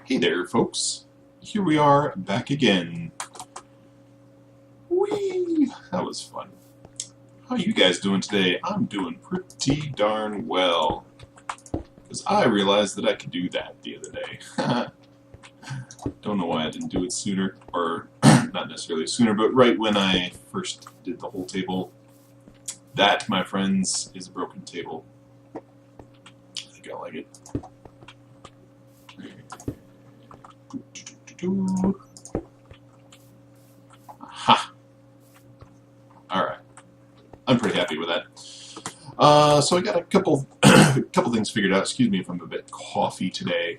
Hey there, folks. Here we are, back again. Whee! That was fun. How you guys doing today? I'm doing pretty darn well. Because I realized that I could do that the other day. Don't know why I didn't do it sooner, or not necessarily sooner, but right when I first did the whole table. That, my friends, is a broken table. I think I like it. Aha! Alright. I'm pretty happy with that. So I got a couple things figured out. Excuse me if I'm a bit coffee today.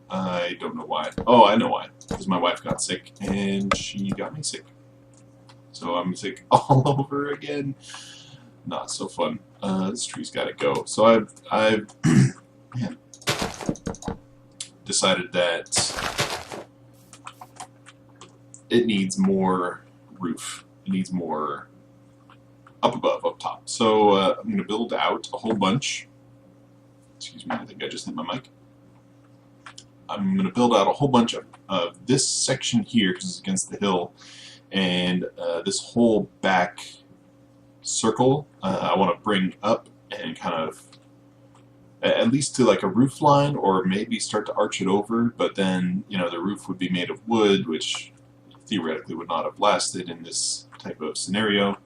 I don't know why. Oh, I know why. Because my wife got sick, and she got me sick. So I'm sick all over again. Not so fun. This tree's got to go. So I've man, decided that it needs more roof. It needs more up above, up top. So I'm going to build out a whole bunch. Excuse me, I think I just hit my mic. I'm going to build out a whole bunch of this section here because it's against the hill, and this whole back circle I want to bring up and kind of at least to like a roof line, or maybe start to arch it over, but then, you know, the roof would be made of wood, which theoretically would not have lasted in this type of scenario.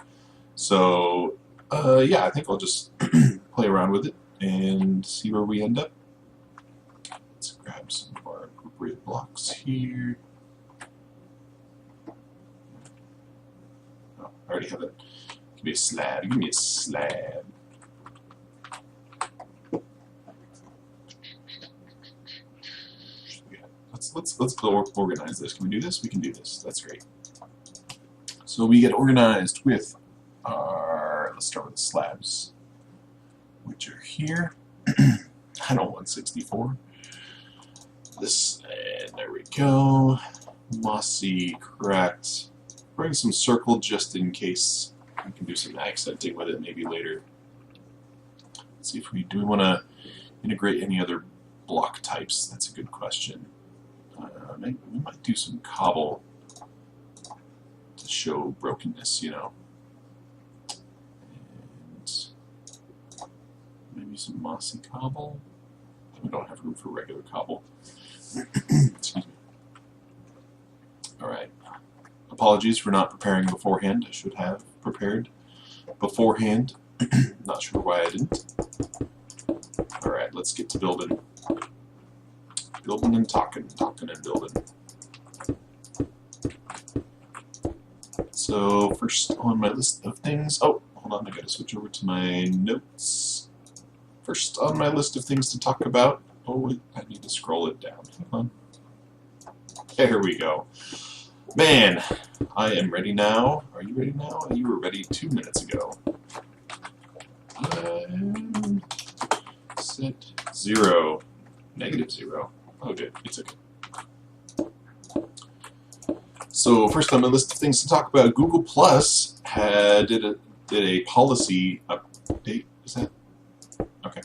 So yeah, I think I'll just play around with it and see where we end up. Let's grab some of our appropriate blocks here. Oh, I already have it. Give me a slab. Give me a slab. Let's go organize this. Can we do this? We can do this. That's great. So we get organized with our. Let's start with the slabs, which are here. I don't want 64. This, and there we go. Mossy, cracked. Bring some circle just in case. We can do some accenting with it maybe later. Let's see if we want to integrate any other block types. That's a good question. Maybe we might do some cobble to show brokenness, you know. And maybe some mossy cobble. We don't have room for regular cobble. Excuse me. Alright. Apologies for not preparing beforehand. I should have prepared beforehand. Not sure why I didn't. Alright, let's get to building. Building and talking and building. So first on my list of things, oh, hold on, I gotta switch over to my notes. First on my list of things to talk about, oh wait, I need to scroll it down, hold on. There we go. Man, I am ready now. Are you ready now? You were ready 2 minutes ago. Set 0. -0. Oh good, it's okay. So first on my list of things to talk about, Google Plus did a policy update. Is that okay?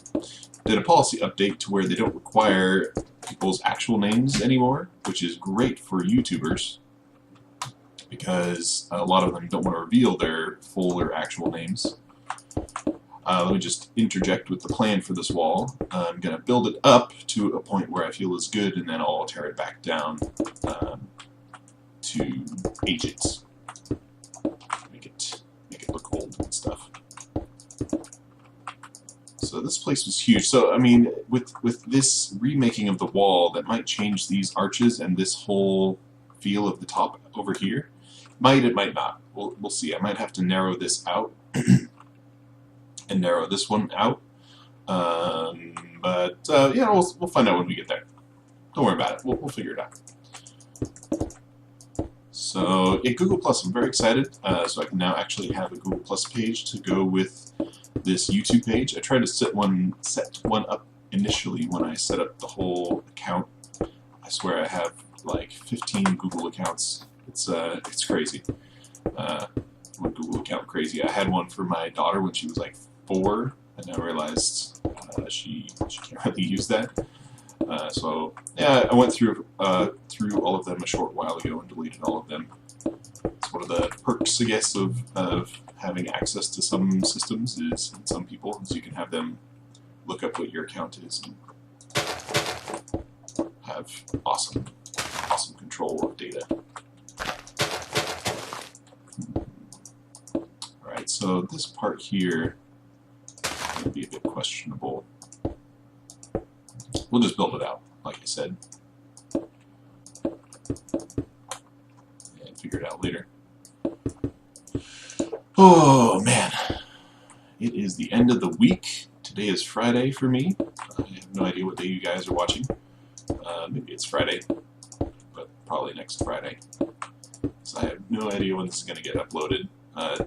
Did a policy update to where they don't require people's actual names anymore, which is great for YouTubers because a lot of them don't want to reveal their full or actual names. Let me just interject with the plan for this wall. I'm going to build it up to a point where I feel is good, and then I'll tear it back down to age it. Make it look old and stuff. So this place was huge. So I mean, with this remaking of the wall, that might change these arches and this whole feel of the top over here. It might not. We'll see. I might have to narrow this out. And narrow this one out, but yeah, we'll find out when we get there. Don't worry about it. We'll figure it out. So yeah, Google Plus. I'm very excited. So I can now actually have a Google Plus page to go with this YouTube page. I tried to set one up initially when I set up the whole account. I swear I have like 15 Google accounts. It's crazy. One Google account crazy. I had one for my daughter when she was like 4, and I realized she can't really use that. So yeah, I went through all of them a short while ago and deleted all of them. It's one of the perks, I guess, of having access to some systems is, and some people, is you can have them look up what your account is and have awesome control of data. Alright, so this part here will be a bit questionable. We'll just build it out, like I said, and figure it out later. Oh man, it is the end of the week. Today is Friday for me. I have no idea what day you guys are watching. Maybe it's Friday, but probably next Friday. So I have no idea when this is going to get uploaded.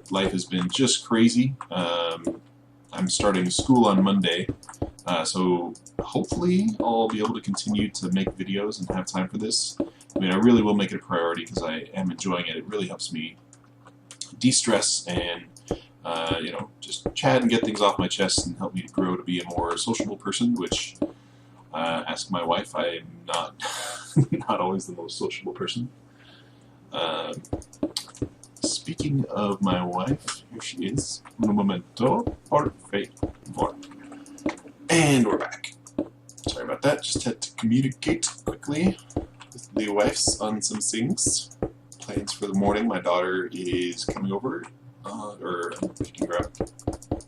Life has been just crazy. I'm starting school on Monday, so hopefully I'll be able to continue to make videos and have time for this. I mean, I really will make it a priority because I am enjoying it. It really helps me de-stress and you know, just chat and get things off my chest and help me to grow to be a more sociable person, which, ask my wife, I'm not not always the most sociable person. Speaking of my wife, here she is. Un momento, por favor. And we're back. Sorry about that, just had to communicate quickly with the wives on some things. Plans for the morning. My daughter is coming over, or I'm picking her up.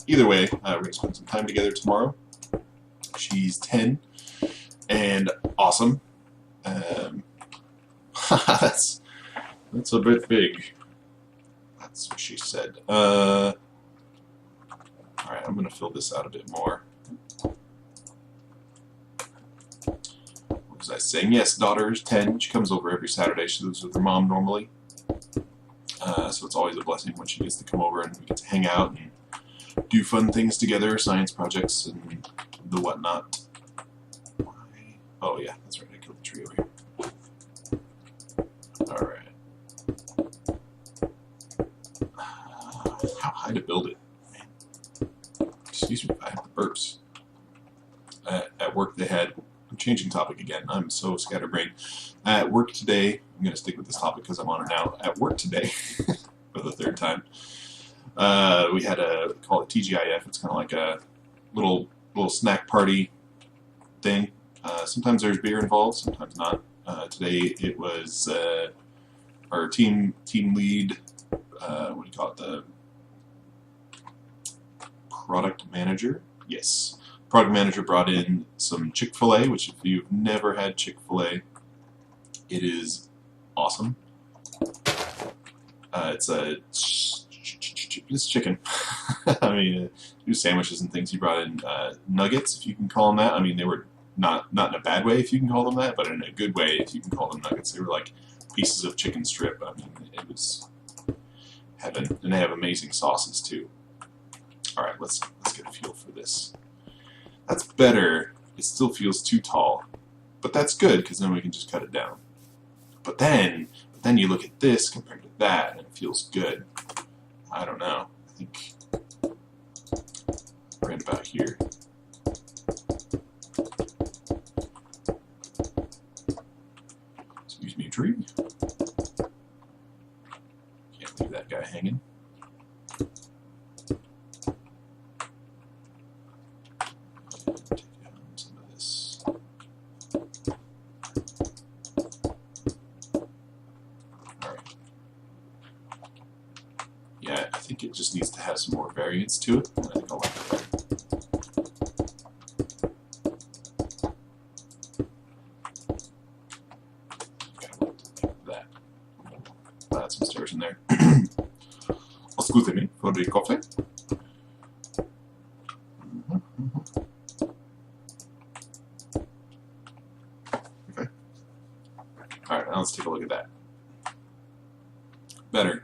Either way, we're going to spend some time together tomorrow. She's 10 and awesome. That's a bit big. That's what she said. Alright, I'm going to fill this out a bit more. What was I saying? Yes, daughter is 10. She comes over every Saturday. She lives with her mom normally. So it's always a blessing when she gets to come over and we get to hang out and do fun things together, science projects and the whatnot. Oh yeah, that's right, I killed the tree over here. Alright. How high to build it? Man. Excuse me, I have the burps. At work they had, I'm changing topic again, I'm so scatterbrained. At work today, I'm going to stick with this topic because I'm on it now. At work today, for the third time, we had call it TGIF. It's kind of like a little snack party thing. Sometimes there's beer involved, sometimes not. Today it was our team lead, what do you call it, the product manager? Yes. Product manager brought in some Chick-fil-A, which if you've never had Chick-fil-A, it is awesome. It's chicken. I mean, do sandwiches and things. He brought in nuggets, if you can call them that. I mean, they were not in a bad way, if you can call them that, but in a good way, if you can call them nuggets. They were like pieces of chicken strip. I mean, it was heaven, and they have amazing sauces too. All right, let's get a feel for this. That's better. It still feels too tall, but that's good because then we can just cut it down. But then you look at this compared to that, and it feels good. I don't know. I think right about here. Excuse me, tree. Can't leave that guy hanging. Yeah, I think it just needs to have some more variance to it, and I think I'll like it better. That. I'll add some stairs in there. Scusami for the coffee. Okay. Alright, now let's take a look at that. Better.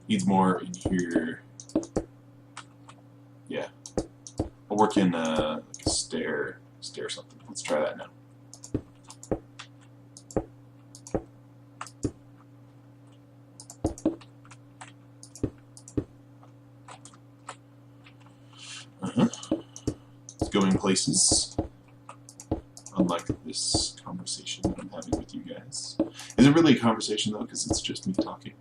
Needs more in here. Yeah. I'll work in like a stair something. Let's try that now. It's going places. Unlike this conversation that I'm having with you guys. Is it really a conversation though? Because it's just me talking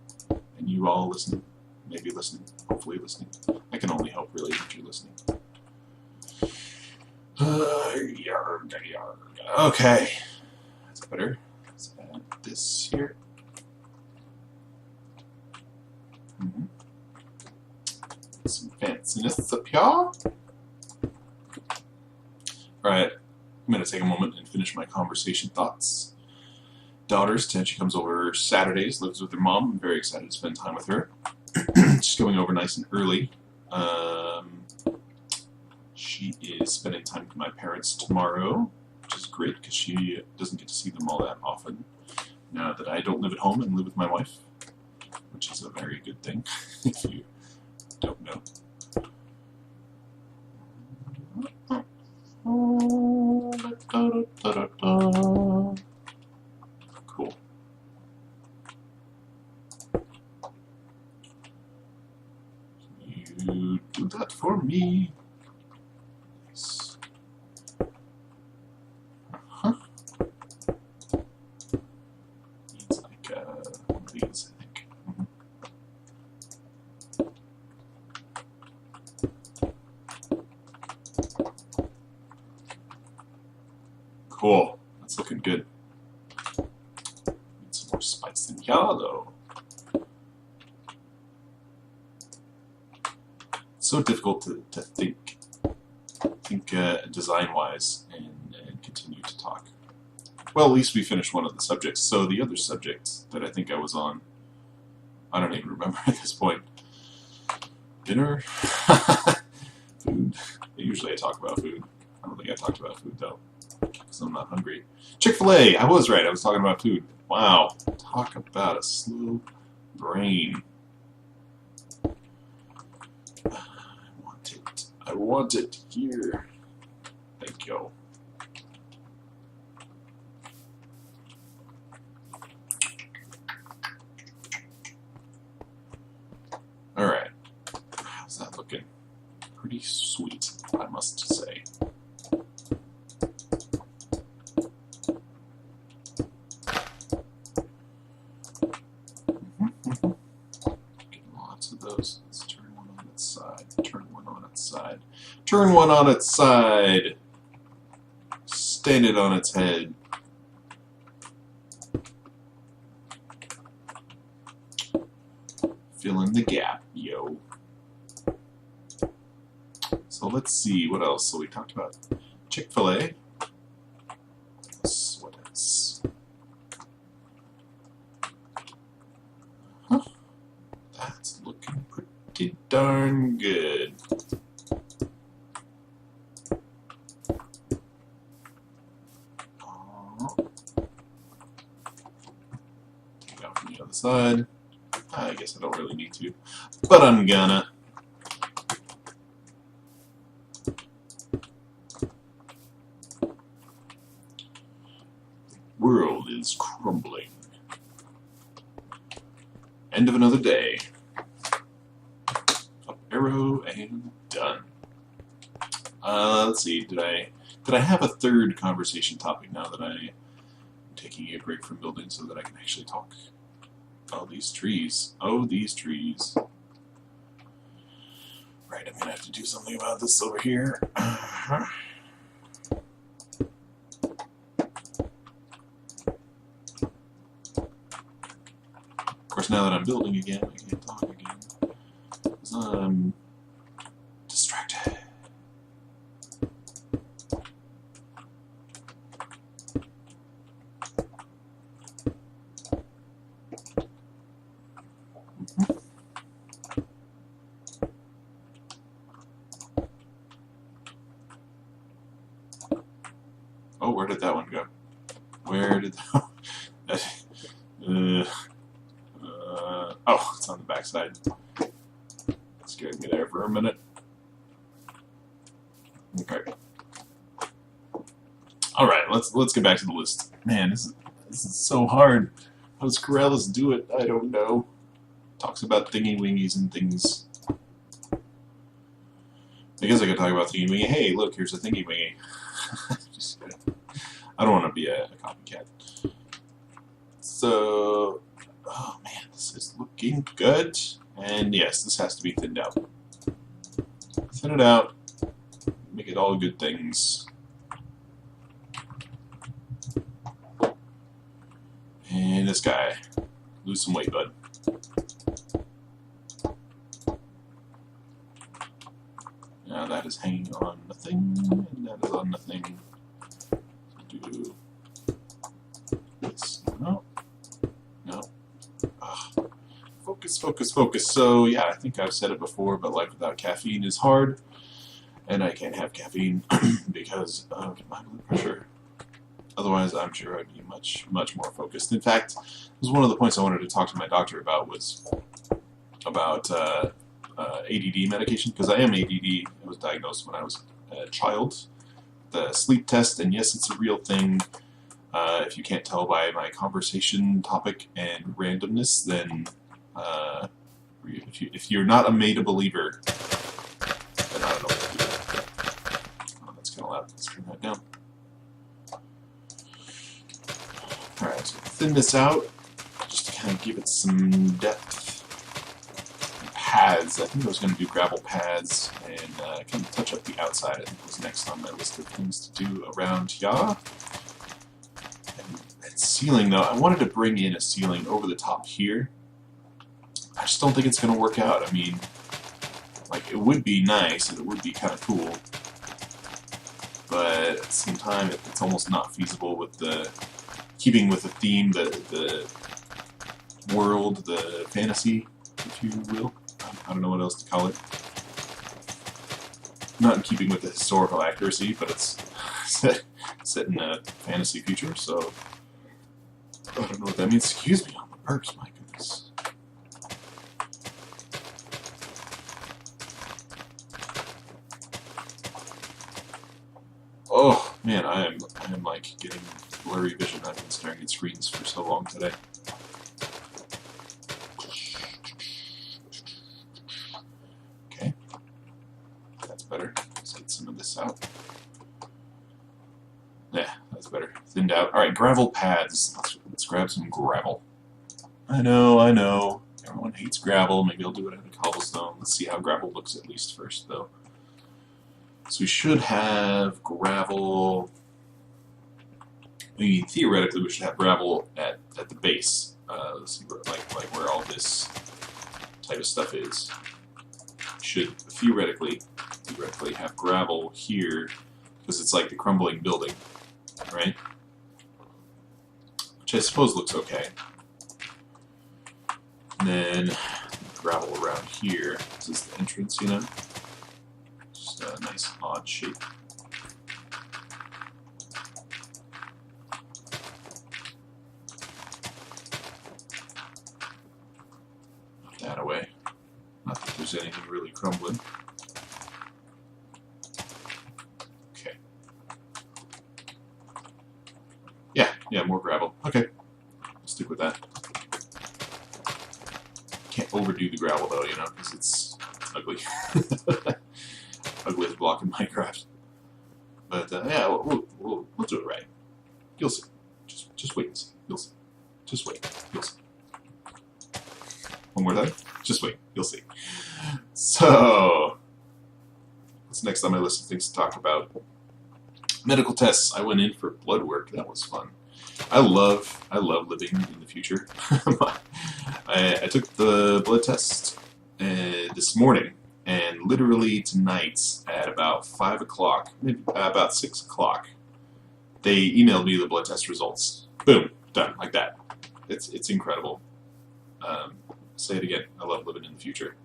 and you all listening. Maybe listening. Hopefully listening. I can only hope really that you're listening. Okay. That's better. Let's add this here. Some fanciness up here. Alright. I'm going to take a moment and finish my conversation thoughts. Daughter's 10. She comes over Saturdays, lives with her mom. I'm very excited to spend time with her. She's going over nice and early. She is spending time with my parents tomorrow, which is great because she doesn't get to see them all that often now that I don't live at home and live with my wife, which is a very good thing if you don't know. Cool. You do that for me. Nice. Needs like one of these, I think. Cool. That's looking good. Need some more spice in here, though. It's so difficult to think design-wise and continue to talk. Well, at least we finished one of the subjects. So the other subject that I think I was on, I don't even remember at this point. Dinner? Food. Usually I talk about food. I don't think I talked about food, though, because I'm not hungry. Chick-fil-A! I was right. I was talking about food. Wow. Talk about a slow brain. I want it here. Thank you. Alright. How's that looking? Pretty sweet, I must say. Getting lots of those. Let's turn one on its side. Turn one on its side. Turn one on its side. Stand it on its head. Fill in the gap, yo. So let's see, what else? So we talked about Chick-fil-A. What else? Huh. That's looking pretty darn good. Take it out from the other side. I guess I don't really need to, but I'm gonna. World is crumbling. End of another day. Up arrow and done. Let's see. Did I have a third conversation topic now that I'm taking a break from building so that I can actually talk? Oh, these trees. Oh, these trees. Right, I'm gonna have to do something about this over here. Of course, now that I'm building again, I can't talk again. Because I'm distracted. Oh, where did that one go? Where did that oh, it's on the back side. Scared me there for a minute. Okay. Alright, let's get back to the list. Man, this is so hard. How does Corellis do it? I don't know. Talks about thingy-wingies and things. I guess I could talk about thingy-wingy. Hey, look, here's a thingy-wingy. I don't want to be a copycat. So, oh man, this is looking good. And yes, this has to be thinned out. Thin it out. Make it all good things. And this guy, lose some weight, bud. Now that is hanging on nothing, and that is on nothing. Do this. No. No. Ugh. Focus, focus, focus. So yeah, I think I've said it before, but life without caffeine is hard, and I can't have caffeine because of my blood pressure. Otherwise, I'm sure I'd be much, much more focused. In fact, this was one of the points I wanted to talk to my doctor about was about ADD medication, because I am ADD. I was diagnosed when I was a child. The sleep test, and yes, it's a real thing. If you can't tell by my conversation topic and randomness, then if you're not a made-a believer, then I don't know what to do. Oh, that's kind of loud. Let's turn that down. Alright, so thin this out, just to kind of give it some depth. Pads, I think I was going to do gravel pads, and kind of touch up the outside, I think was next on my list of things to do around here. And ceiling, though, I wanted to bring in a ceiling over the top here. I just don't think it's going to work out. I mean, like, it would be nice, and it would be kind of cool, but at the same time, it's almost not feasible with the keeping with the theme, the world, the fantasy, if you will. I don't know what else to call it. Not in keeping with the historical accuracy, but it's set in a fantasy future, so I don't know what that means. Excuse me on the burps, my goodness. Oh man, I am like getting blurry vision. I've been staring at screens for so long today. Okay, that's better. Let's get some of this out. Yeah, that's better. Thinned out. All right, gravel pads. Let's grab some gravel. I know. Everyone hates gravel. Maybe I'll do it out of cobblestone. Let's see how gravel looks at least first, though. So we should have gravel. I mean, theoretically, we should have gravel at the base. Let's see, like where all this type of stuff is. Should theoretically have gravel here because it's like the crumbling building, right? Which I suppose looks okay. And then gravel around here. This is the entrance, you know. Just a nice odd shape. Put that away. Not that there's anything really crumbling. Okay. Yeah, more gravel. Okay. Stick with that. Can't overdo the gravel though, you know, because it's ugly. Ugliest block in Minecraft. But yeah, we'll do it right. You'll see. Just wait and see. You'll see. Just wait. You'll see. One more time. Just wait. You'll see. So, what's next on my list of things to talk about? Medical tests. I went in for blood work. That was fun. I love living in the future. I took the blood test this morning, and literally tonight at about 5 o'clock, maybe about 6 o'clock, they emailed me the blood test results. Boom, done, like that. It's incredible. Say it again. I love living in the future.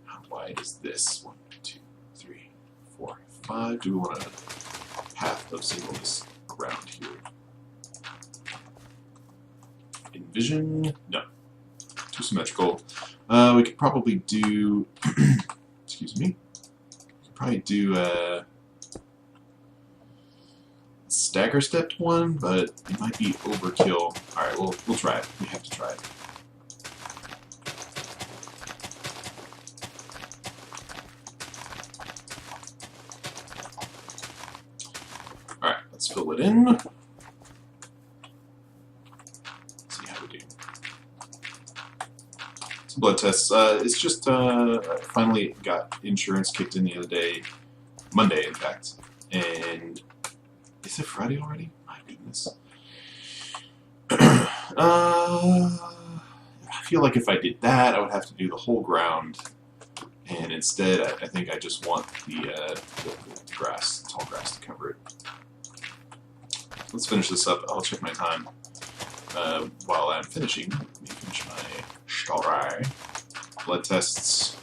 How wide is this? 1, 2, 3, 4, 5. Do we want a path of singleness around here? Envision? No. Too symmetrical. We could probably do. Excuse me. We could probably do a stagger stepped one, but it might be overkill. All right, we'll try it. We have to try it. All right, let's fill it it in. Let's see how we do. Some blood tests. It's just I finally got insurance kicked in the other day, Monday in fact, and is it Friday already? My goodness. I feel like if I did that, I would have to do the whole ground, and instead, I think I just want the grass, tall grass, to cover it. Let's finish this up. I'll check my time while I'm finishing. Let me finish my story. Blood tests,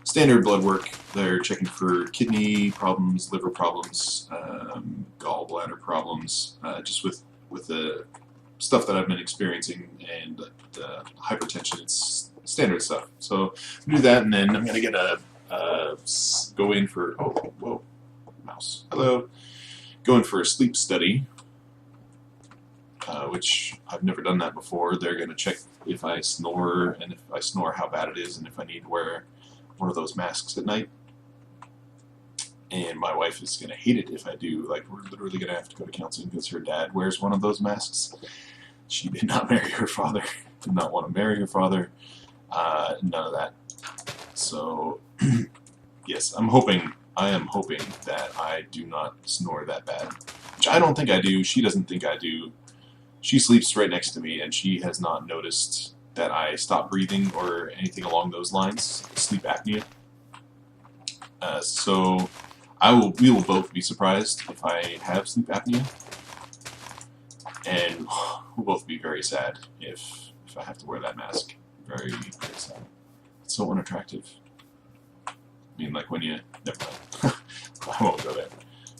standard blood work. They're checking for kidney problems, liver problems, gallbladder problems, just with the stuff that I've been experiencing, and hypertension. It's standard stuff. So do that, and then I'm gonna get go in for whoa, mouse. Hello. Go in for a sleep study, which I've never done that before. They're gonna check if I snore, and if I snore, how bad it is, and if I need to wear one of those masks at night. And my wife is gonna hate it if I do. Like, we're literally gonna have to go to counseling because her dad wears one of those masks. She did not marry her father, did not want to marry her father, none of that. So, yes, I am hoping that I do not snore that bad, which I don't think I do. She doesn't think I do. She sleeps right next to me, and she has not noticed that I stop breathing or anything along those lines, sleep apnea. So, we will both be surprised if I have sleep apnea. And we'll both be very sad if I have to wear that mask. Very, very sad. It's so unattractive. I mean, like when you... Never mind. I won't go there.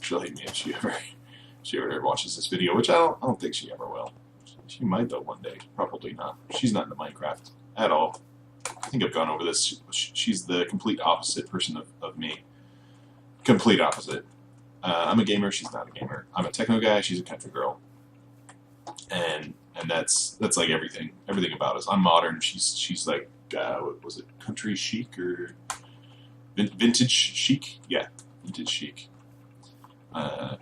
She'll hate me if she ever watches this video, which I don't think she ever will. She might, though, one day. Probably not. She's not into Minecraft at all. I think I've gone over this. She's the complete opposite person of me. Complete opposite. I'm a gamer. She's not a gamer. I'm a techno guy. She's a country girl. And that's like everything about us. I'm modern. She's like what was it, country chic or vintage chic? Yeah, vintage chic. Yeah.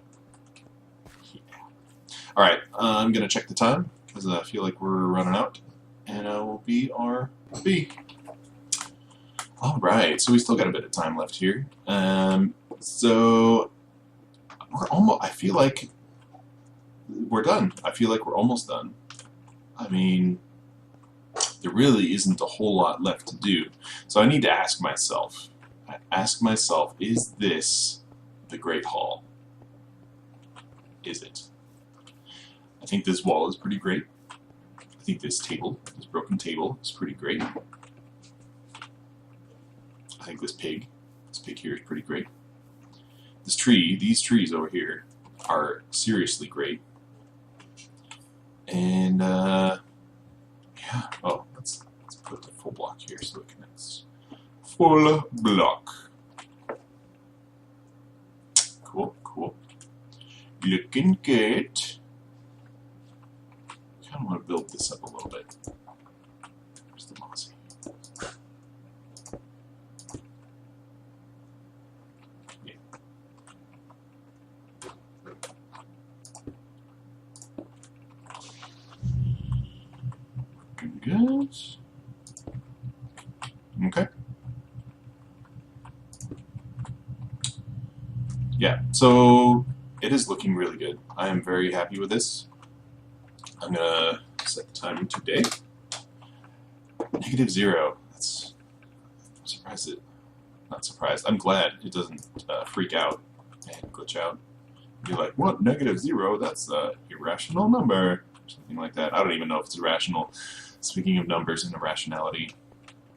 All right, I'm gonna check the time because I feel like we're running out, and I will be RB. All right, so we still got a bit of time left here. So we're almost. I feel like we're done. I feel like we're almost done. I mean, there really isn't a whole lot left to do. So I need to ask myself, is this the Great Hall? Is it? I think this wall is pretty great. I think this broken table is pretty great. I think this pig here is pretty great. These trees over here are seriously great. And yeah, oh, let's put the full block here so it connects. Full block. Cool. Looking good. Kind of want to build this up a little bit. Where's the mossy? Yeah. Good. Okay. Yeah, so it is looking really good. I am very happy with this. I'm gonna set the time today. -0. I'm surprised not surprised. I'm glad it doesn't freak out and glitch out. Be like, what? -0? That's an irrational number. Something like that. I don't even know if it's irrational. Speaking of numbers and irrationality,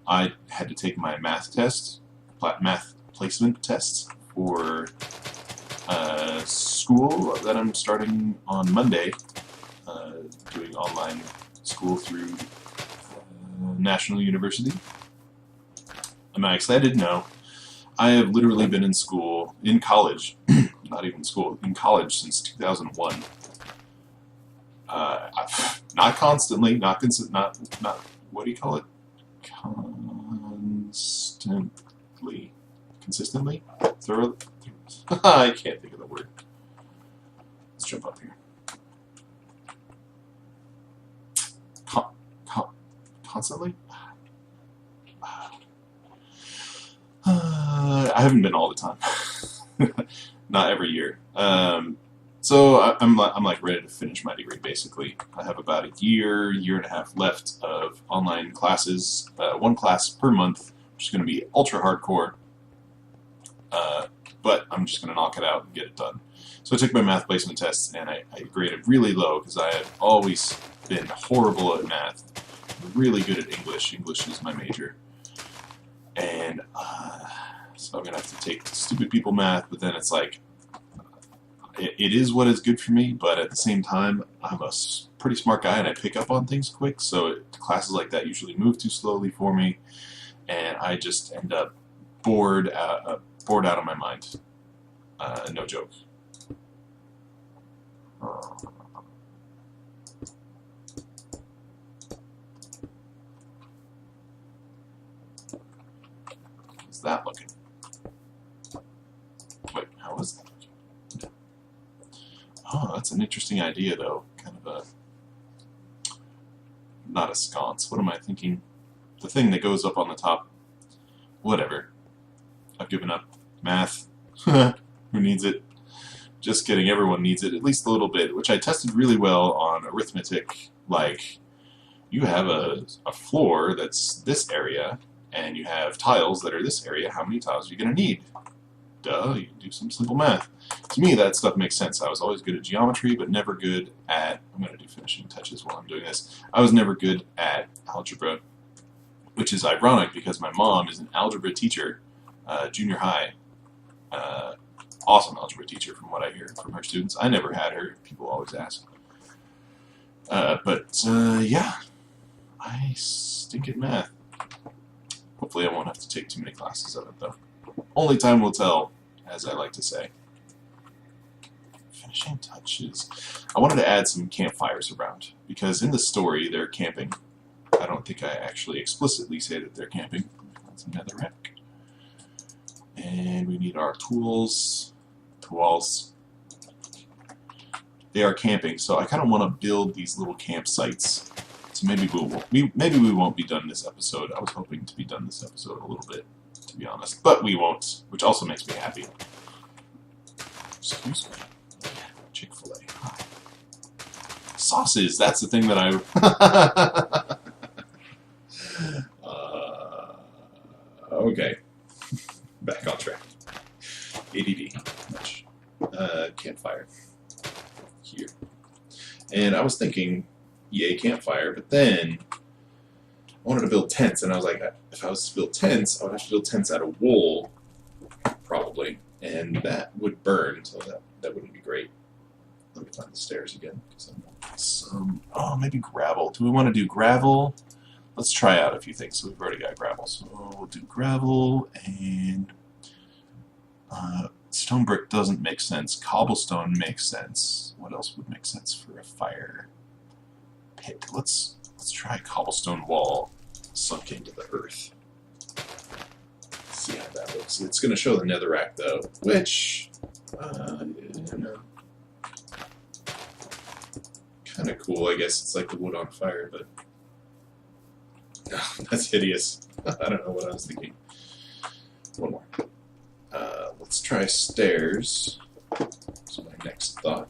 I had to take my math placement test for school that I'm starting on Monday, doing online school through National University. Am I excited? No. I have literally been in college, not even school, in college since 2001. Not constantly, not what do you call it? Consistently? Thoroughly? I can't think of the word. Let's jump up here. Constantly? I haven't been all the time. Not every year. So I'm like ready to finish my degree, basically. I have about a year and a half left of online classes, one class per month, which is going to be ultra hardcore. But I'm just going to knock it out and get it done. So I took my math placement tests, and I graded really low because I have always been horrible at math. I'm really good at English. English is my major. And so I'm going to have to take stupid people math, but then it's like, it is what is good for me, but at the same time, I'm a pretty smart guy and I pick up on things quick, so classes like that usually move too slowly for me, and I just end up bored out of my mind. No joke. How's that looking? Wait, how is that? Oh, that's an interesting idea, though. Kind of a... not a sconce. What am I thinking? The thing that goes up on the top. Whatever. I've given up. Math. Who needs it? Just kidding. Everyone needs it, at least a little bit, which I tested really well on arithmetic. Like, you have a floor that's this area, and you have tiles that are this area. How many tiles are you going to need? Duh, you can do some simple math. To me, that stuff makes sense. I was always good at geometry, but never good at... I'm going to do finishing touches while I'm doing this. I was never good at algebra, which is ironic because my mom is an algebra teacher, junior high. Awesome algebra teacher from what I hear from her students. I never had her. People always ask. Yeah, I stink at math. Hopefully I won't have to take too many classes of it, though. Only time will tell, as I like to say. Finishing touches. I wanted to add some campfires around, because in the story they're camping. I don't think I actually explicitly say that they're camping. That's another wreck. And we need our tools. They are camping, so I kind of want to build these little campsites. So maybe we won't be done this episode. I was hoping to be done this episode a little bit, to be honest, but we won't, which also makes me happy. Excuse me. Chick-fil-A. Hi. Sauces. That's the thing that I. Okay. Back on track. ADD. Much. Campfire. Here. And I was thinking, yay, campfire, but then I wanted to build tents, and I was like, if I was to build tents, I would have to build tents out of wool, probably, and that would burn, so that wouldn't be great. Let me find the stairs again, because I want some, maybe gravel. Do we want to do gravel? Let's try out a few things. So we've already got gravel, so we'll do gravel, and stone brick doesn't make sense. Cobblestone makes sense. What else would make sense for a fire pit? Let's try cobblestone wall sunk into the earth. See how that looks. It's going to show the netherrack, though, which, you know, kind of cool. I guess it's like the wood on fire, but that's hideous. I don't know what I was thinking. One more. Let's try stairs. That's my next thought.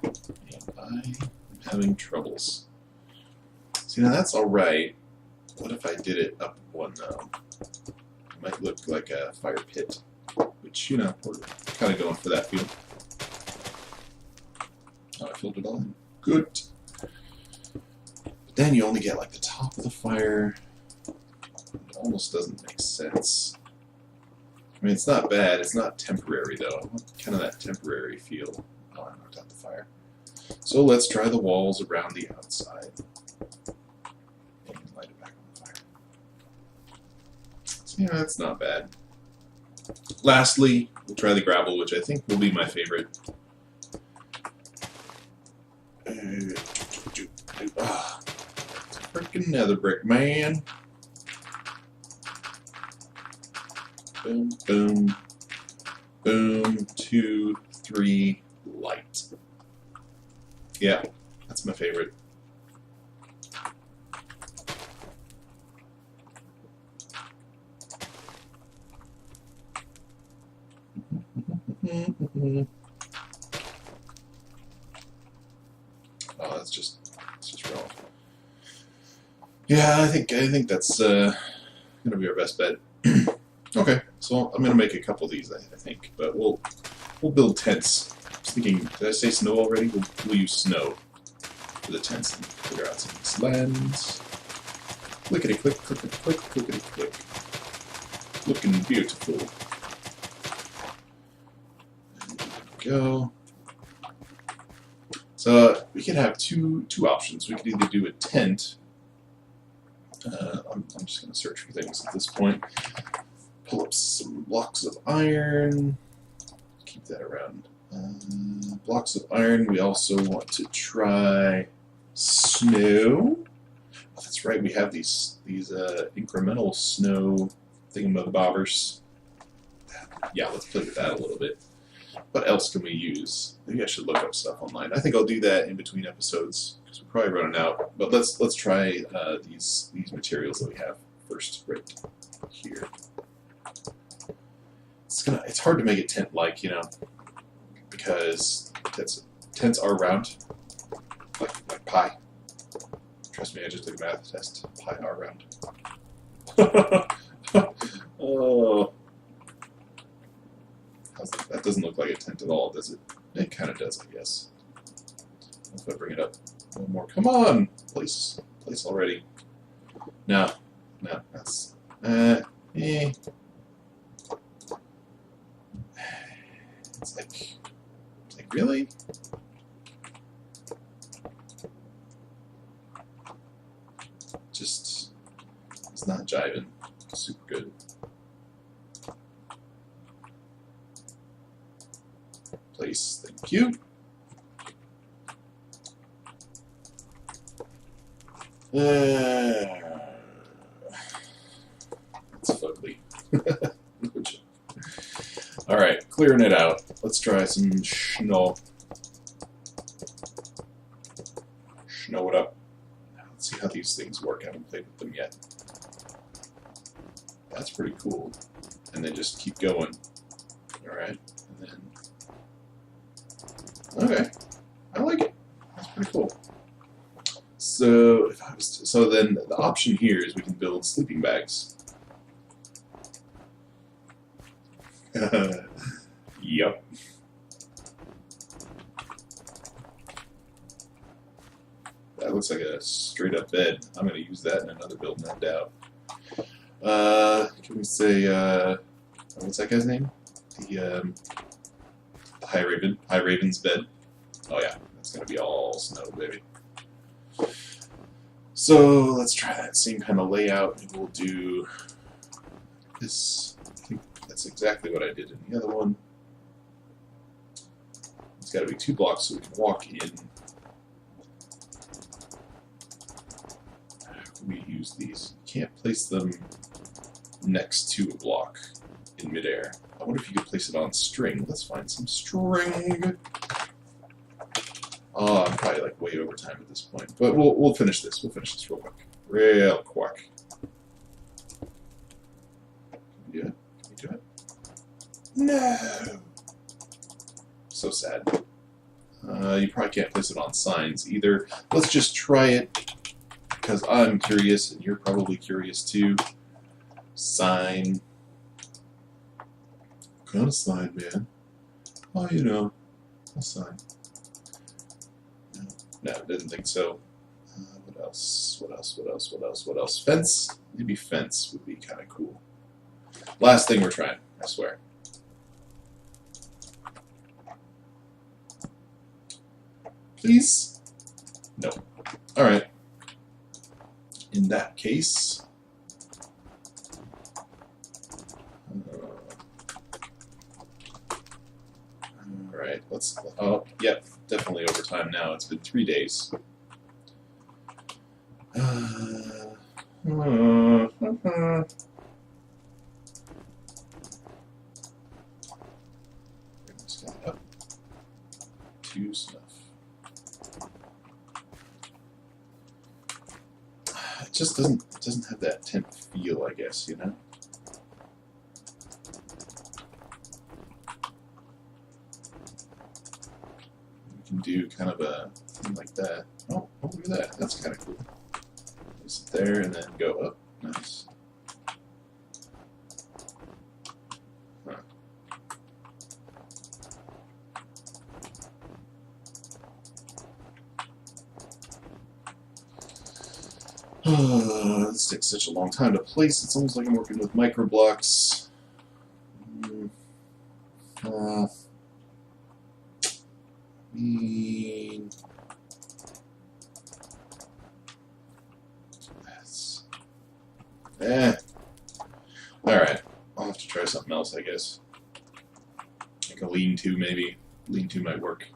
And I am having troubles. See, now that's alright. What if I did it up one, though? It might look like a fire pit, which, you know, we're kind of going for that feel. Oh, I filled it all in. Good. But then you only get, like, the top of the fire. It almost doesn't make sense. I mean, it's not bad. It's not temporary, though. I want kind of that temporary feel. Oh, I knocked out the fire. So let's try the walls around the outside. And light it back on the fire. So, yeah, that's not bad. Lastly, we'll try the gravel, which I think will be my favorite. Freaking nether brick, man. Boom, boom, boom, 2, 3 light. Yeah, that's my favorite. Oh, that's just wrong. Yeah, I think that's gonna be our best bet. Okay, so I'm gonna make a couple of these, I think, but we'll build tents. I was thinking, did I say snow already? We'll use snow for the tents and figure out some of these lands. Clickety click, clickety click, clickety click. Looking beautiful. There we go. So we could have two options. We could either do a tent. I'm just going to search for things at this point. Pull up some blocks of iron. Keep that around. Blocks of iron. We also want to try snow. Oh, that's right. We have these incremental snow thingamabobbers. Yeah, let's play with that a little bit. What else can we use? Maybe I should look up stuff online. I think I'll do that in between episodes because we're probably running out. But let's try these materials that we have first, right here. It's hard to make it tent-like, you know, because tents are round, like pie. Trust me, I just took a math test. Pie are round. Oh. That doesn't look like a tent at all, does it? It kind of does, I guess. If I bring it up a little more. Come on! Place already. No, that's... It's like, really? Just, it's not jiving. Super good. Place, thank you. It's fugly. Alright, clearing it out. Let's try some snow. Snow it up. Let's see how these things work. I haven't played with them yet. That's pretty cool. And then just keep going. Alright, and then... Okay, I like it. That's pretty cool. So, so then the option here is we can build sleeping bags. Yep. That looks like a straight up bed. I'm going to use that in another build, no doubt. Can we say, what's that guy's name? The High Raven's bed. Oh yeah, that's gonna be all snow, baby. So let's try that same kind of layout. Maybe we'll do this. I think that's exactly what I did in the other one. It's got to be 2 blocks so we can walk in. How can we use these? You can't place them next to a block in midair. I wonder if you could place it on string. Let's find some string. Oh, I'm probably like way over time at this point, but we'll finish this. We'll finish this real quick, real quick. Can we do it? Can we do it? No. So sad. You probably can't place it on signs either. Let's just try it because I'm curious and you're probably curious too. Sign. What kind of sign, man? Oh, you know, a sign. No, didn't think so. What else? What else? What else? What else? What else? Fence? Maybe fence would be kind of cool. Last thing we're trying, I swear. Please? No. Alright. In that case... Alright, let's... Oh, yep, definitely overtime now. It's been 3 days. Bring this guy up. to snuff. It just doesn't have that tent feel, I guess, you know? We can do kind of a thing like that. Oh, look at that. That's kind of cool. Place it there and then go up. Nice. Huh. This takes such a long time to place. It's almost like I'm working with micro blocks. Alright. I'll have to try something else, I guess. Like a lean-to, maybe. Lean-to might work.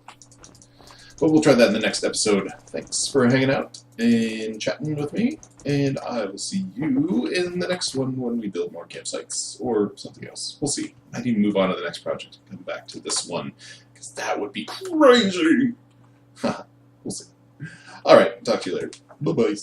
But we'll try that in the next episode. Thanks for hanging out and chatting with me. And I will see you in the next one when we build more campsites or something else. We'll see. I might even move on to the next project and come back to this one. Because that would be crazy. We'll see. Alright, talk to you later. Bye-bye.